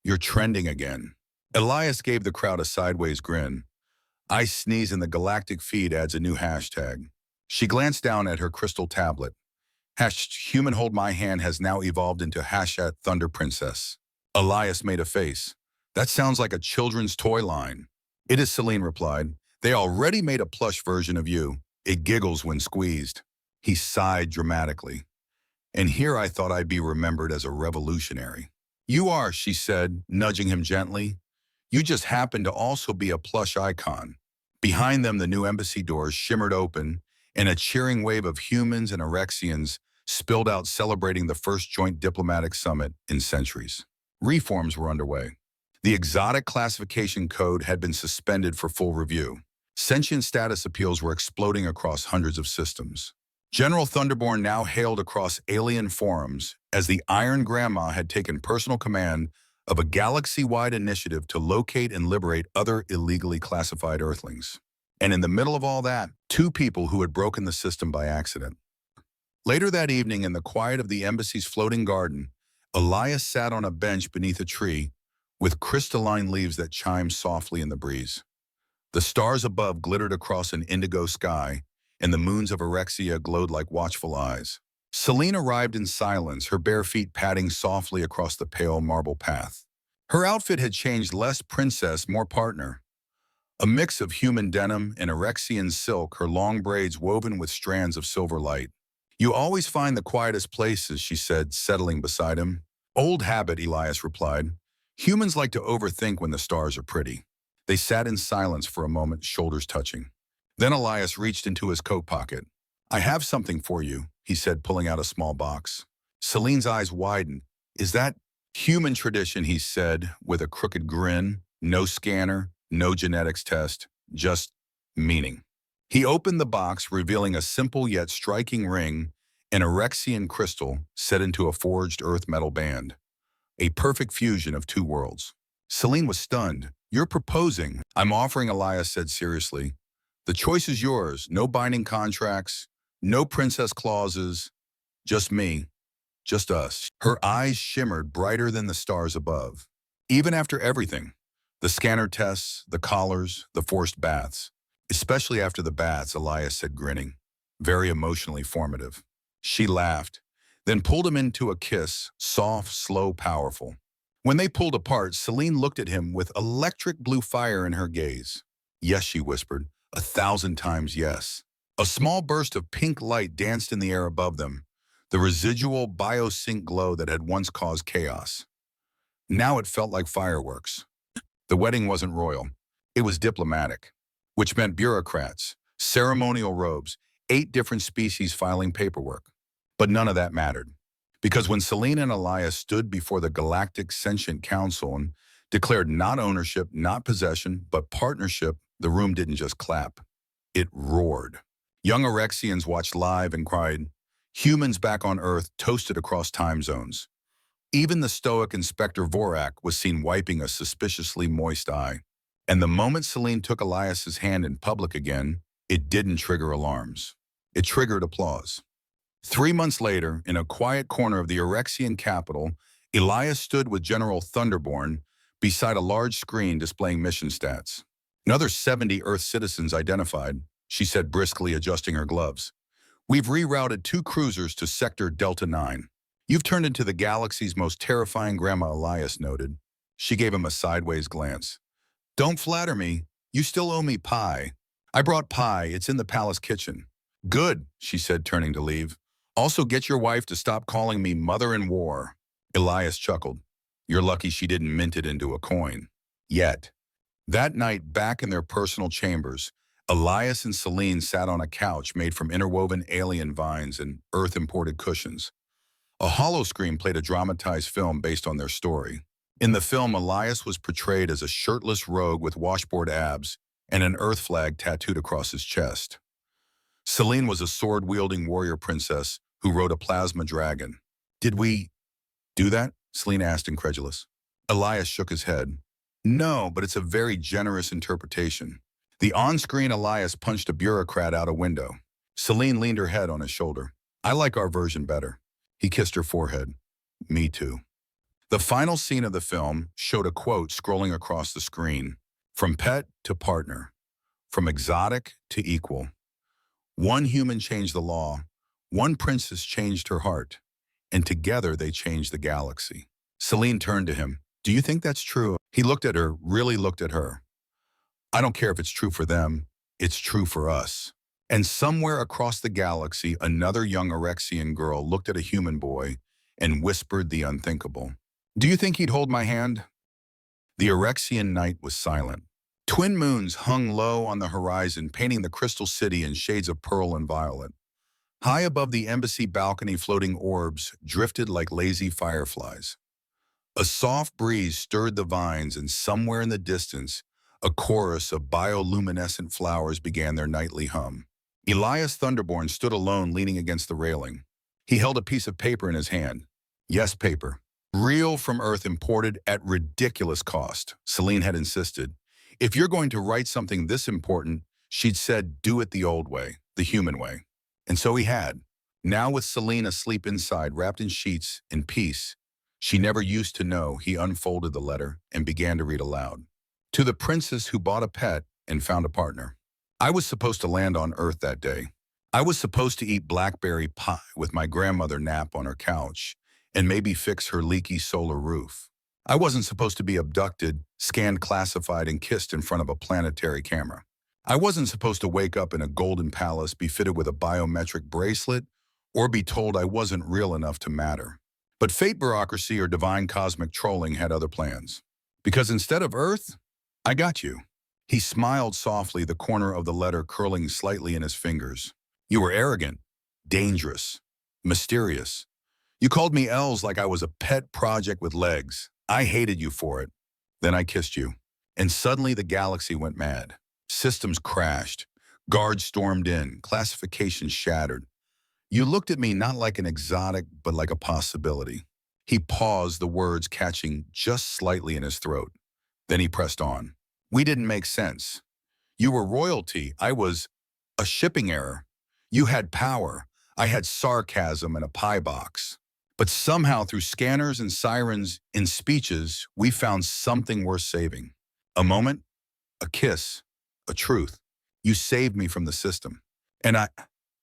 "You're trending again." Elias gave the crowd a sideways grin. "I sneeze and the galactic feed adds a new hashtag." She glanced down at her crystal tablet. Human hold my hand has now evolved into hashtag Thunder Princess. Elias made a face. "That sounds like a children's toy line." "It is," Celine replied. "They already made a plush version of you. It giggles when squeezed." He sighed dramatically. "And here I thought I'd be remembered as a revolutionary." "You are," she said, nudging him gently. "You just happen to also be a plush icon." Behind them, the new embassy doors shimmered open, and a cheering wave of humans and Erexians spilled out, celebrating the first joint diplomatic summit in centuries. Reforms were underway. The exotic classification code had been suspended for full review. Sentient status appeals were exploding across hundreds of systems. General Thunderborn now hailed across alien forums as the Iron Grandma had taken personal command of a galaxy-wide initiative to locate and liberate other illegally classified Earthlings. And in the middle of all that, two people who had broken the system by accident. Later that evening, in the quiet of the embassy's floating garden, Elias sat on a bench beneath a tree with crystalline leaves that chimed softly in the breeze. The stars above glittered across an indigo sky, and the moons of Erexia glowed like watchful eyes. Celine arrived in silence, her bare feet padding softly across the pale marble path. Her outfit had changed, less princess, more partner. A mix of human denim and Erexian silk, her long braids woven with strands of silver light. "You always find the quietest places," she said, settling beside him. "Old habit," Elias replied. "Humans like to overthink when the stars are pretty." They sat in silence for a moment, shoulders touching. Then Elias reached into his coat pocket. "I have something for you," he said, pulling out a small box. Celine's eyes widened. "Is that human tradition?" he said, with a crooked grin. "No scanner, no genetics test, just meaning." He opened the box, revealing a simple yet striking ring, an Erexian crystal set into a forged earth metal band. A perfect fusion of two worlds. Celine was stunned. "You're proposing." "I'm offering," Elias said seriously. "The choice is yours. No binding contracts, no princess clauses, just me, just us." Her eyes shimmered brighter than the stars above. "Even after everything, the scanner tests, the collars, the forced baths." "Especially after the baths," Elias said, grinning. "Very emotionally formative." She laughed, then pulled him into a kiss, soft, slow, powerful. When they pulled apart, Celine looked at him with electric blue fire in her gaze. "Yes," she whispered, 1,000 times yes." A small burst of pink light danced in the air above them, the residual biosync glow that had once caused chaos. Now it felt like fireworks. The wedding wasn't royal. It was diplomatic, which meant bureaucrats, ceremonial robes, 8 different species filing paperwork. But none of that mattered. Because when Celine and Elias stood before the Galactic Sentient Council and declared not ownership, not possession, but partnership, the room didn't just clap. It roared. Young Erexians watched live and cried. Humans back on Earth toasted across time zones. Even the stoic Inspector Vorak was seen wiping a suspiciously moist eye. And the moment Celine took Elias's hand in public again, it didn't trigger alarms. It triggered applause. 3 months later, in a quiet corner of the Erexian capital, Elias stood with General Thunderborn beside a large screen displaying mission stats. "Another 70 Earth citizens identified," she said briskly, adjusting her gloves. "We've rerouted 2 cruisers to Sector Delta 9. You've turned into the galaxy's most terrifying grandma," Elias noted. She gave him a sideways glance. "Don't flatter me. You still owe me pie." "I brought pie. It's in the palace kitchen." "Good," she said, turning to leave. "Also get your wife to stop calling me mother-in-war." Elias chuckled. You're lucky she didn't mint it into a coin. Yet. That night, back in their personal chambers, Elias and Celine sat on a couch made from interwoven alien vines and Earth-imported cushions. A hollow screen played a dramatized film based on their story. In the film, Elias was portrayed as a shirtless rogue with washboard abs and an Earth flag tattooed across his chest. Celine was a sword-wielding warrior princess who rode a plasma dragon. Did we do that? Celine asked, incredulous. Elias shook his head. No, but it's a very generous interpretation. The on-screen Elias punched a bureaucrat out a window. Celine leaned her head on his shoulder. I like our version better. He kissed her forehead. Me too. The final scene of the film showed a quote scrolling across the screen. From pet to partner. From exotic to equal. One human changed the law. One princess changed her heart. And together they changed the galaxy. Celine turned to him. Do you think that's true? He looked at her, really looked at her. I don't care if it's true for them. It's true for us. And somewhere across the galaxy, another young Erexian girl looked at a human boy and whispered the unthinkable. Do you think he'd hold my hand? The Erexian night was silent. Twin moons hung low on the horizon, painting the crystal city in shades of pearl and violet. High above the embassy balcony, floating orbs drifted like lazy fireflies. A soft breeze stirred the vines, and somewhere in the distance, a chorus of bioluminescent flowers began their nightly hum. Elias Thunderborn stood alone, leaning against the railing. He held a piece of paper in his hand. Yes, paper. Real from Earth, imported at ridiculous cost, Celine had insisted. If you're going to write something this important, she'd said, do it the old way, the human way. And so he had. Now with Celine asleep inside, wrapped in sheets, in peace, she never used to know, he unfolded the letter and began to read aloud. To the princess who bought a pet and found a partner. I was supposed to land on Earth that day. I was supposed to eat blackberry pie with my grandmother nap on her couch and maybe fix her leaky solar roof. I wasn't supposed to be abducted, scanned, classified, and kissed in front of a planetary camera. I wasn't supposed to wake up in a golden palace, be fitted with a biometric bracelet, or be told I wasn't real enough to matter. But fate, bureaucracy, or divine cosmic trolling had other plans. Because instead of Earth, I got you. He smiled softly, the corner of the letter curling slightly in his fingers. You were arrogant, dangerous, mysterious. You called me Els like I was a pet project with legs. I hated you for it. Then I kissed you. And suddenly the galaxy went mad. Systems crashed. Guards stormed in. Classifications shattered. You looked at me not like an exotic, but like a possibility. He paused, the words catching just slightly in his throat. Then he pressed on. We didn't make sense. You were royalty. I was a shipping error. You had power. I had sarcasm and a pie box. But somehow through scanners and sirens in speeches, we found something worth saving. A moment, a kiss, a truth. You saved me from the system. And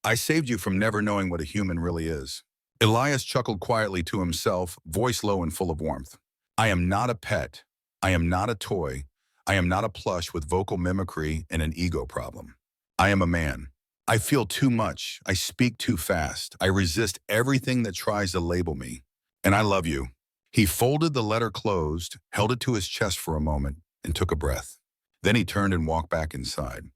I saved you from never knowing what a human really is. Elias chuckled quietly to himself, voice low and full of warmth. I am not a pet. I am not a toy. I am not a plush with vocal mimicry and an ego problem. I am a man. I feel too much. I speak too fast. I resist everything that tries to label me. And I love you. He folded the letter closed, held it to his chest for a moment, and took a breath. Then he turned and walked back inside.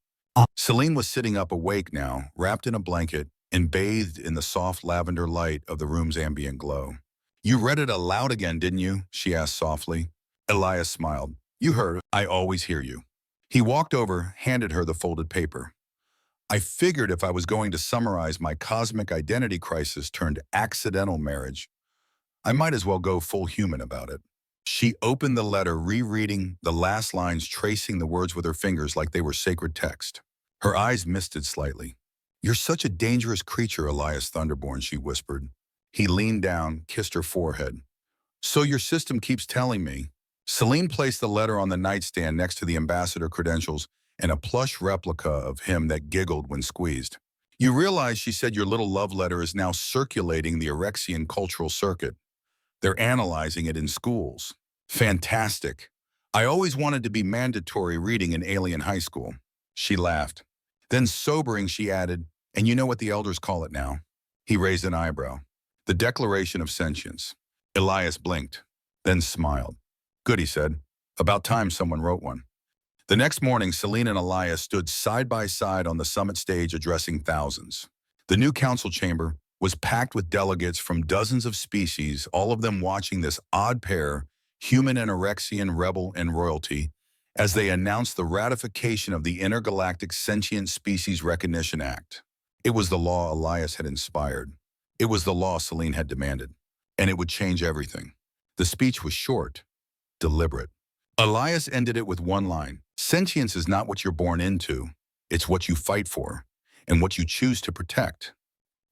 Celine was sitting up, awake now, wrapped in a blanket and bathed in the soft lavender light of the room's ambient glow. You read it aloud again, didn't you? She asked softly. Elias smiled. You heard. I always hear you. He walked over, handed her the folded paper. I figured if I was going to summarize my cosmic identity crisis turned accidental marriage, I might as well go full human about it. She opened the letter, rereading the last lines, tracing the words with her fingers like they were sacred text. Her eyes misted slightly. You're such a dangerous creature, Elias Thunderborn, she whispered. He leaned down, kissed her forehead. So your system keeps telling me. Celine placed the letter on the nightstand next to the ambassador credentials and a plush replica of him that giggled when squeezed. You realize, she said, your little love letter is now circulating the Erexian cultural circuit. They're analyzing it in schools. Fantastic. I always wanted to be mandatory reading in alien high school. She laughed. Then sobering, she added, and you know what the elders call it now? He raised an eyebrow. The Declaration of Sentience. Elias blinked. then smiled. Good, he said. About time someone wrote one. The next morning, Celine and Elias stood side by side on the summit stage addressing thousands. The new council chamber was packed with delegates from dozens of species, all of them watching this odd pair, human and Orexian rebel and royalty, as they announced the ratification of the Intergalactic Sentient Species Recognition Act. It was the law Elias had inspired. It was the law Celine had demanded. And it would change everything. The speech was short, deliberate. Elias ended it with one line: sentience is not what you're born into, it's what you fight for, and what you choose to protect.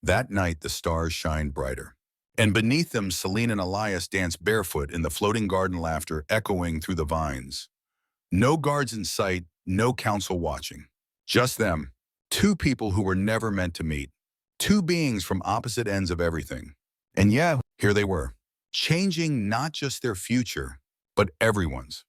That night, the stars shined brighter. And beneath them, Celine and Elias danced barefoot in the floating garden, laughter echoing through the vines. No guards in sight, no council watching. Just them, two people who were never meant to meet. Two beings from opposite ends of everything. And yeah, here they were, changing not just their future, but everyone's.